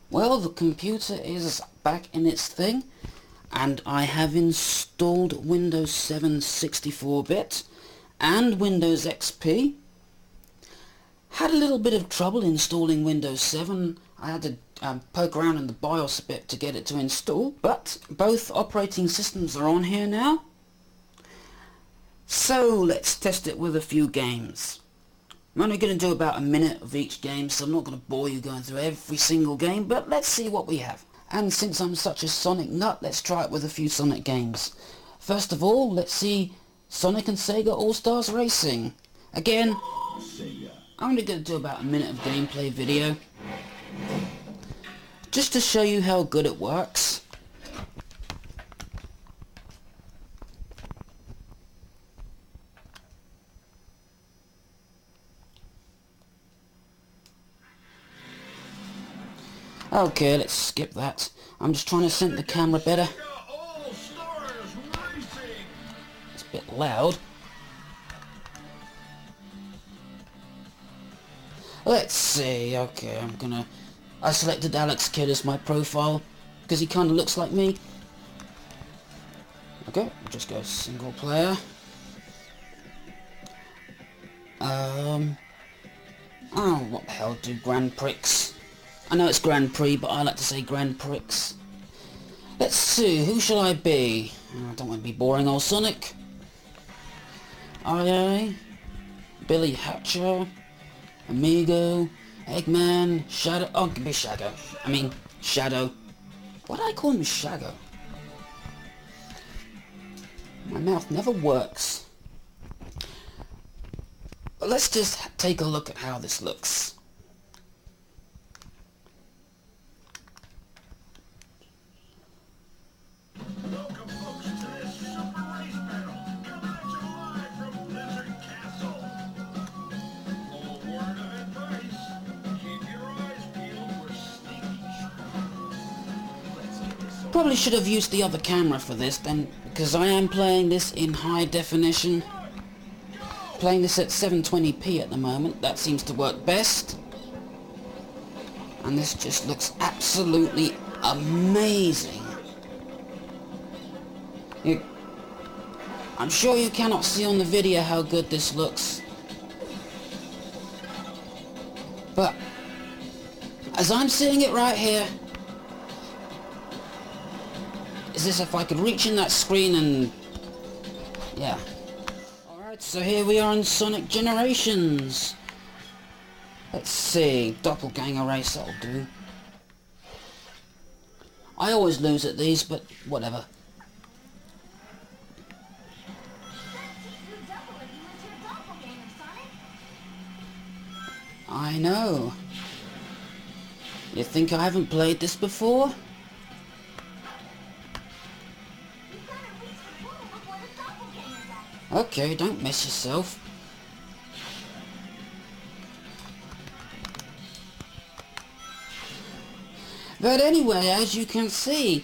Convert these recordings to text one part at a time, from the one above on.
Well, the computer is back in its thing, and I have installed Windows 7 64-bit and Windows XP. Had a little bit of trouble installing Windows 7. I had to poke around in the BIOS a bit to get it to install, but both operating systems are on here now. So let's test it with a few games. I'm only going to do about a minute of each game, so I'm not going to bore you going through every single game, but let's see what we have. And since I'm such a Sonic nut, let's try it with a few Sonic games. First of all, let's see Sonic and Sega All-Stars Racing. Again, I'm only going to do about a minute of gameplay video, just to show you how good it works. Okay, let's skip that. I'm just trying to sync the camera better. It's a bit loud. Let's see, okay, I selected Alex Kidd as my profile, because he kind of looks like me. Okay, we'll just go single player. Oh, what the hell, do Grand Prix. I know it's Grand Prix, but I like to say Grand Prix. Let's see, who shall I be? I don't want to be boring old Sonic. IA, Billy Hatcher, Amigo, Eggman, Shadow. Oh, give me Shadow. Shadow. Why did I call him Shadow? My mouth never works. But let's just take a look at how this looks. Probably should have used the other camera for this then, because I am playing this in high definition. Playing this at 720p at the moment, that seems to work best. And this just looks absolutely amazing. I'm sure you cannot see on the video how good this looks. But as I'm seeing it right here, is this if I could reach in that screen and... yeah. Alright, so here we are in Sonic Generations. Let's see, Doppelganger Race, that'll do. I always lose at these, but whatever. I know. You think I haven't played this before? Okay, don't mess yourself. But anyway, as you can see,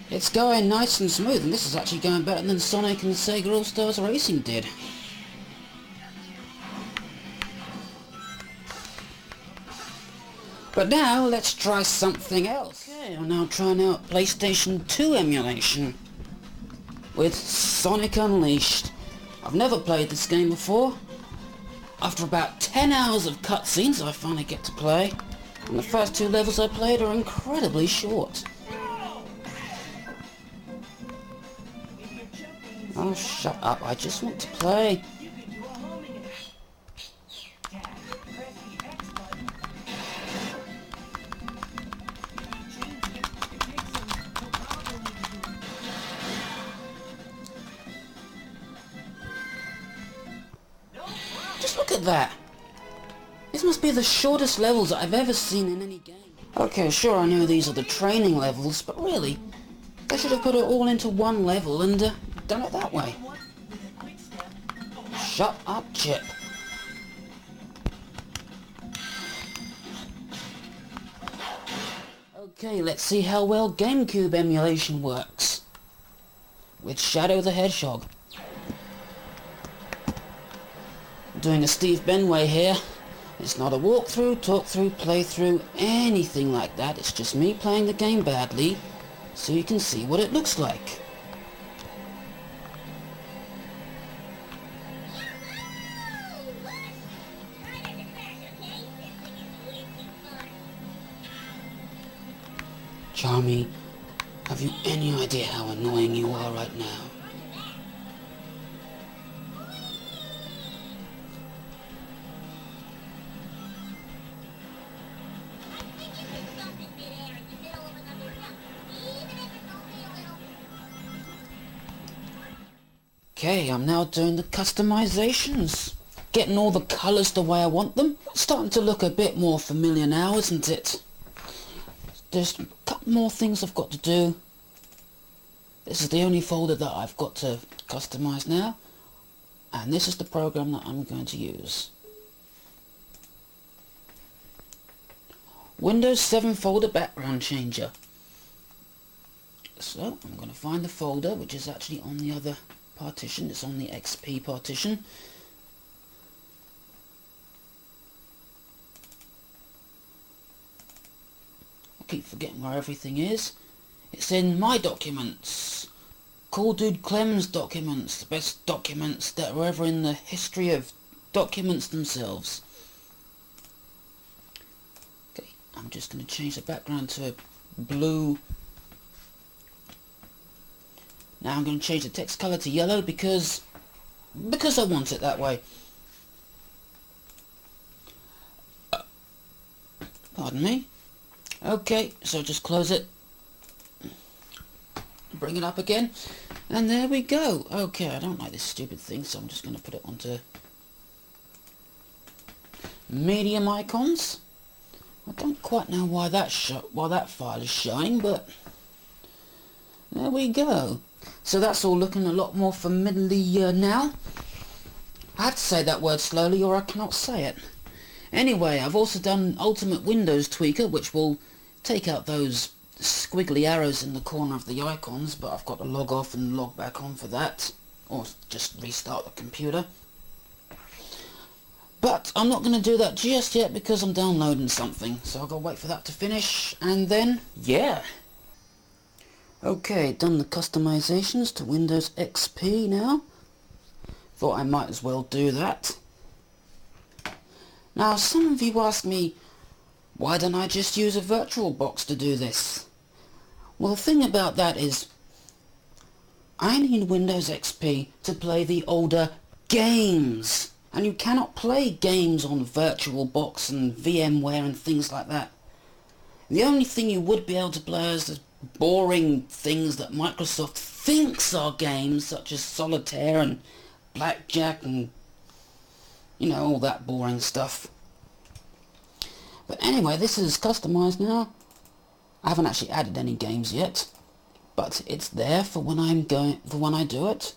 it's going nice and smooth, and this is actually going better than Sonic and Sega All-Stars Racing did. But now, let's try something else. Okay, I'm now trying out PlayStation 2 emulation with Sonic Unleashed. I've never played this game before. After about 10 hours of cutscenes, I finally get to play. And the first two levels I played are incredibly short. Oh, shut up. I just want to play. Just look at that. This must be the shortest levels I've ever seen in any game. Okay, sure, I know these are the training levels, but really, they should have put it all into one level and done it that way. Shut up, Chip. Okay, let's see how well GameCube emulation works. With Shadow the Hedgehog. Doing a Steve Benway here. It's not a walkthrough, talk-through, playthrough, anything like that. It's just me playing the game badly, so you can see what it looks like. Charmy, have you any idea how annoying you are right now? Okay, I'm now doing the customizations. Getting all the colours the way I want them. It's starting to look a bit more familiar now, isn't it? There's a couple more things I've got to do. This is the only folder that I've got to customize now. And this is the program that I'm going to use. Windows 7 folder background changer. So I'm going to find the folder, which is actually on the other partition. It's on the XP partition. I keep forgetting where everything is. It's in my documents. Cool Dude Clem's documents. The best documents that were ever in the history of documents themselves. Okay, I'm just going to change the background to a blue. Now I'm going to change the text color to yellow because I want it that way. Pardon me. Okay, so just close it. Bring it up again. And there we go. Okay, I don't like this stupid thing, so I'm just going to put it onto medium icons. I don't quite know why that file is showing, but there we go. So that's all looking a lot more familiar now. I have to say that word slowly or I cannot say it. Anyway, I've also done Ultimate Windows Tweaker, which will take out those squiggly arrows in the corner of the icons, but I've got to log off and log back on for that, or just restart the computer. But I'm not going to do that just yet because I'm downloading something, so I've got to wait for that to finish, and then, yeah. Okay, done the customizations to Windows XP now. Thought I might as well do that. Now, some of you ask me, why don't I just use a VirtualBox to do this? Well, the thing about that is, I need Windows XP to play the older games. And you cannot play games on VirtualBox and VMware and things like that. The only thing you would be able to play is the boring things that Microsoft thinks are games, such as Solitaire and Blackjack and, you know, all that boring stuff. But anyway, this is customized now. I haven't actually added any games yet, but it's there for when I do it.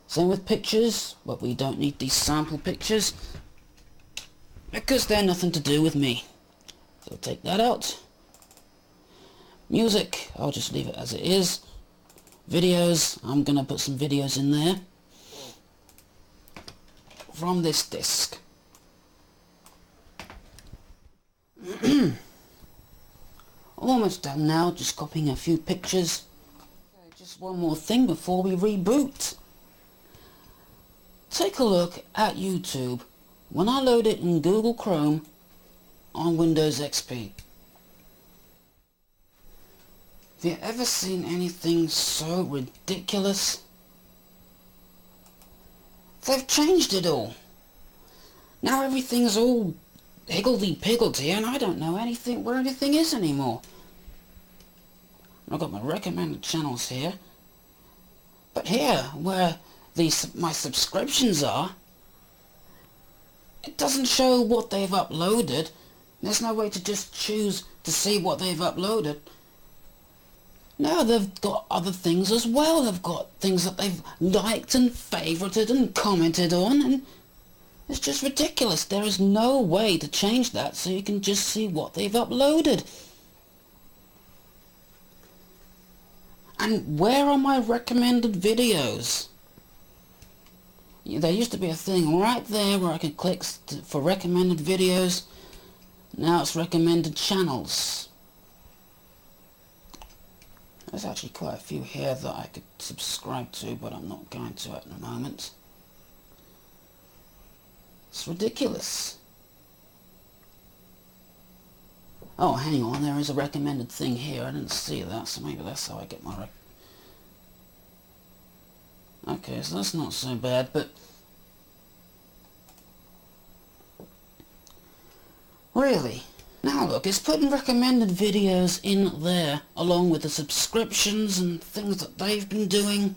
Same with pictures, but we don't need these sample pictures because they're nothing to do with me. So take that out. Music, I'll just leave it as it is. Videos, I'm going to put some videos in there from this disc. Almost done now, just copying a few pictures. Okay, just one more thing before we reboot. Take a look at YouTube when I load it in Google Chrome on Windows XP. Have you ever seen anything so ridiculous? They've changed it all. Now everything's all higgledy-piggledy and I don't know where anything is anymore. I've got my recommended channels here. But here, where my subscriptions are, it doesn't show what they've uploaded. There's no way to just choose to see what they've uploaded. No, they've got other things as well. They've got things that they've liked and favorited and commented on, and it's just ridiculous. There is no way to change that so you can just see what they've uploaded. And where are my recommended videos? There used to be a thing right there where I could click for recommended videos. Now it's recommended channels. There's actually quite a few here that I could subscribe to, but I'm not going to at the moment. It's ridiculous. Oh, hang on, there is a recommended thing here. I didn't see that, so maybe that's how I get my Okay, so that's not so bad, but really, now look, it's putting recommended videos in there along with the subscriptions and things that they've been doing.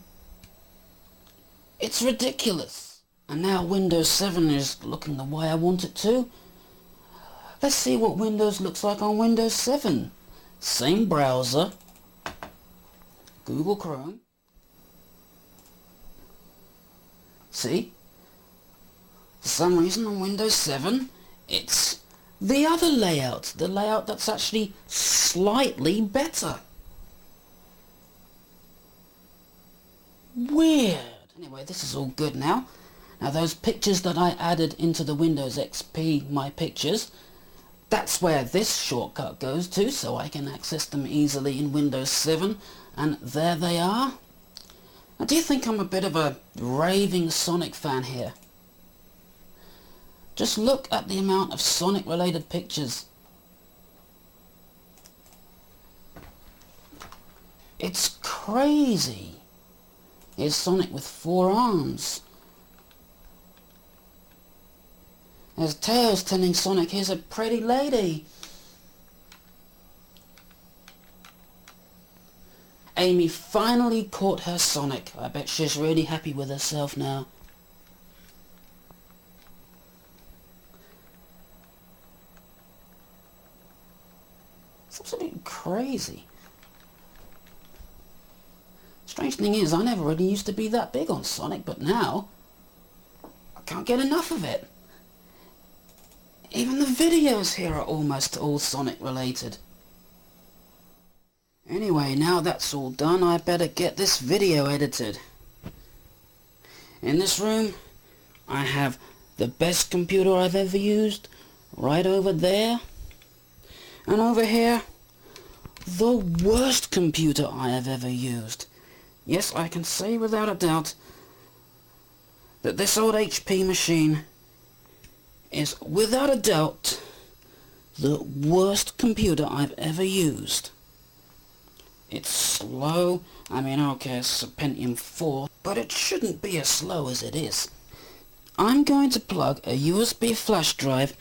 It's ridiculous. And now Windows 7 is looking the way I want it to. Let's see what Windows looks like on Windows 7. Same browser, Google Chrome. See? For some reason on Windows 7, it's the other layout. The layout that's actually slightly better. Weird. Anyway, this is all good now. Now those pictures that I added into the Windows XP My Pictures, that's where this shortcut goes to, so I can access them easily in Windows 7. And there they are. Now, do you think I'm a bit of a raving Sonic fan here? Just look at the amount of Sonic related pictures. It's crazy. Here's Sonic with 4 arms. There's Tails telling Sonic, here's a pretty lady. Amy finally caught her Sonic. I bet she's really happy with herself now. It's absolutely crazy. Strange thing is, I never really used to be that big on Sonic, but now I can't get enough of it. Even the videos here are almost all Sonic related. Anyway, now that's all done, I better get this video edited. In this room, I have the best computer I've ever used, right over there. And over here, the worst computer I have ever used. Yes, I can say without a doubt that this old HP machine is without a doubt the worst computer I've ever used. It's slow. I mean, okay, it's a Pentium 4, but it shouldn't be as slow as it is. I'm going to plug a USB flash drive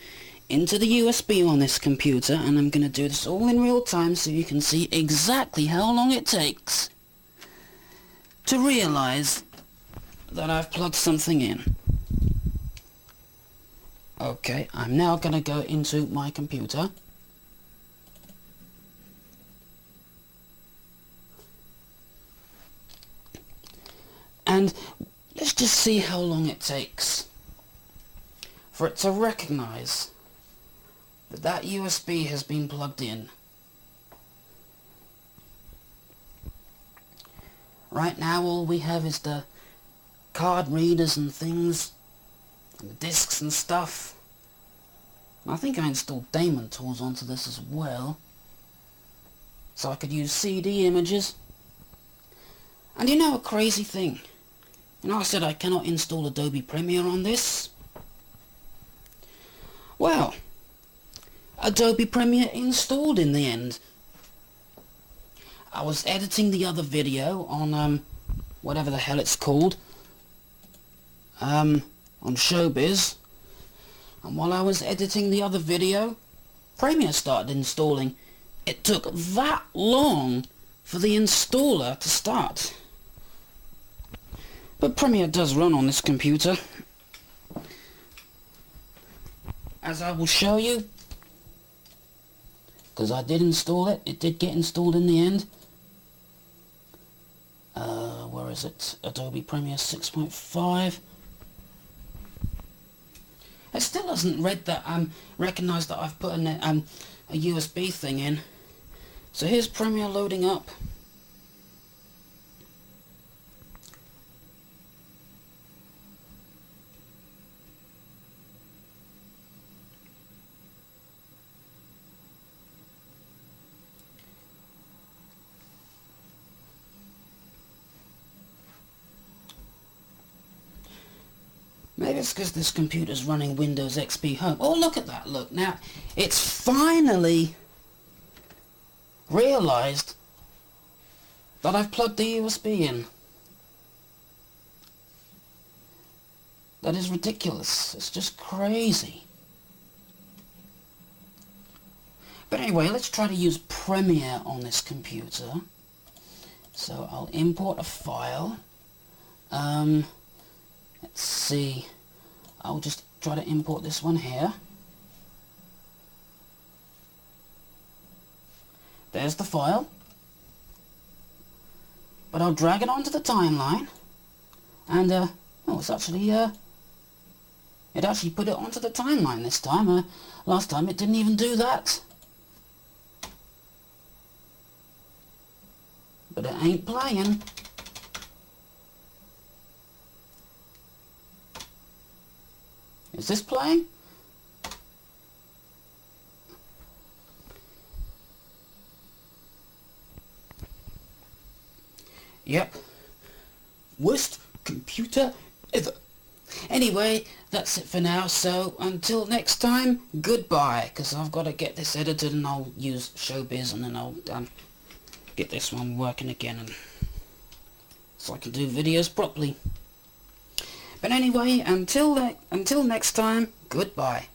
into the USB on this computer, and I'm going to do this all in real time so you can see exactly how long it takes to realize that I've plugged something in. Okay, I'm now going to go into my computer. And let's just see how long it takes for it to recognize that that USB has been plugged in. Right now all we have is the card readers and things, and the discs and stuff. I think I installed Daemon tools onto this as well, so I could use CD images. And you know a crazy thing? You know I said I cannot install Adobe Premiere on this? Well, Adobe Premiere installed in the end. I was editing the other video on, whatever the hell it's called, on Showbiz, and while I was editing the other video, Premiere started installing. It took that long for the installer to start. But Premiere does run on this computer, as I will show you, because I did install it. It did get installed in the end. Where is it? Adobe Premiere 6.5. It still hasn't read that, recognised that I've put a USB thing in. So here's Premiere loading up. Maybe it's because this computer's running Windows XP Home. Oh, look at that, look. Now, it's finally realised that I've plugged the USB in. That is ridiculous. It's just crazy. But anyway, let's try to use Premiere on this computer. So I'll import a file. Let's see. I'll just try to import this one here. There's the file. But I'll drag it onto the timeline. And, oh, it's actually, it actually put it onto the timeline this time. Last time it didn't even do that. But it ain't playing. Is this playing? Yep. Worst computer ever. Anyway, that's it for now, so until next time, goodbye, because I've got to get this edited and I'll use Showbiz and then I'll get this one working again and so I can do videos properly. But anyway, until next time, goodbye.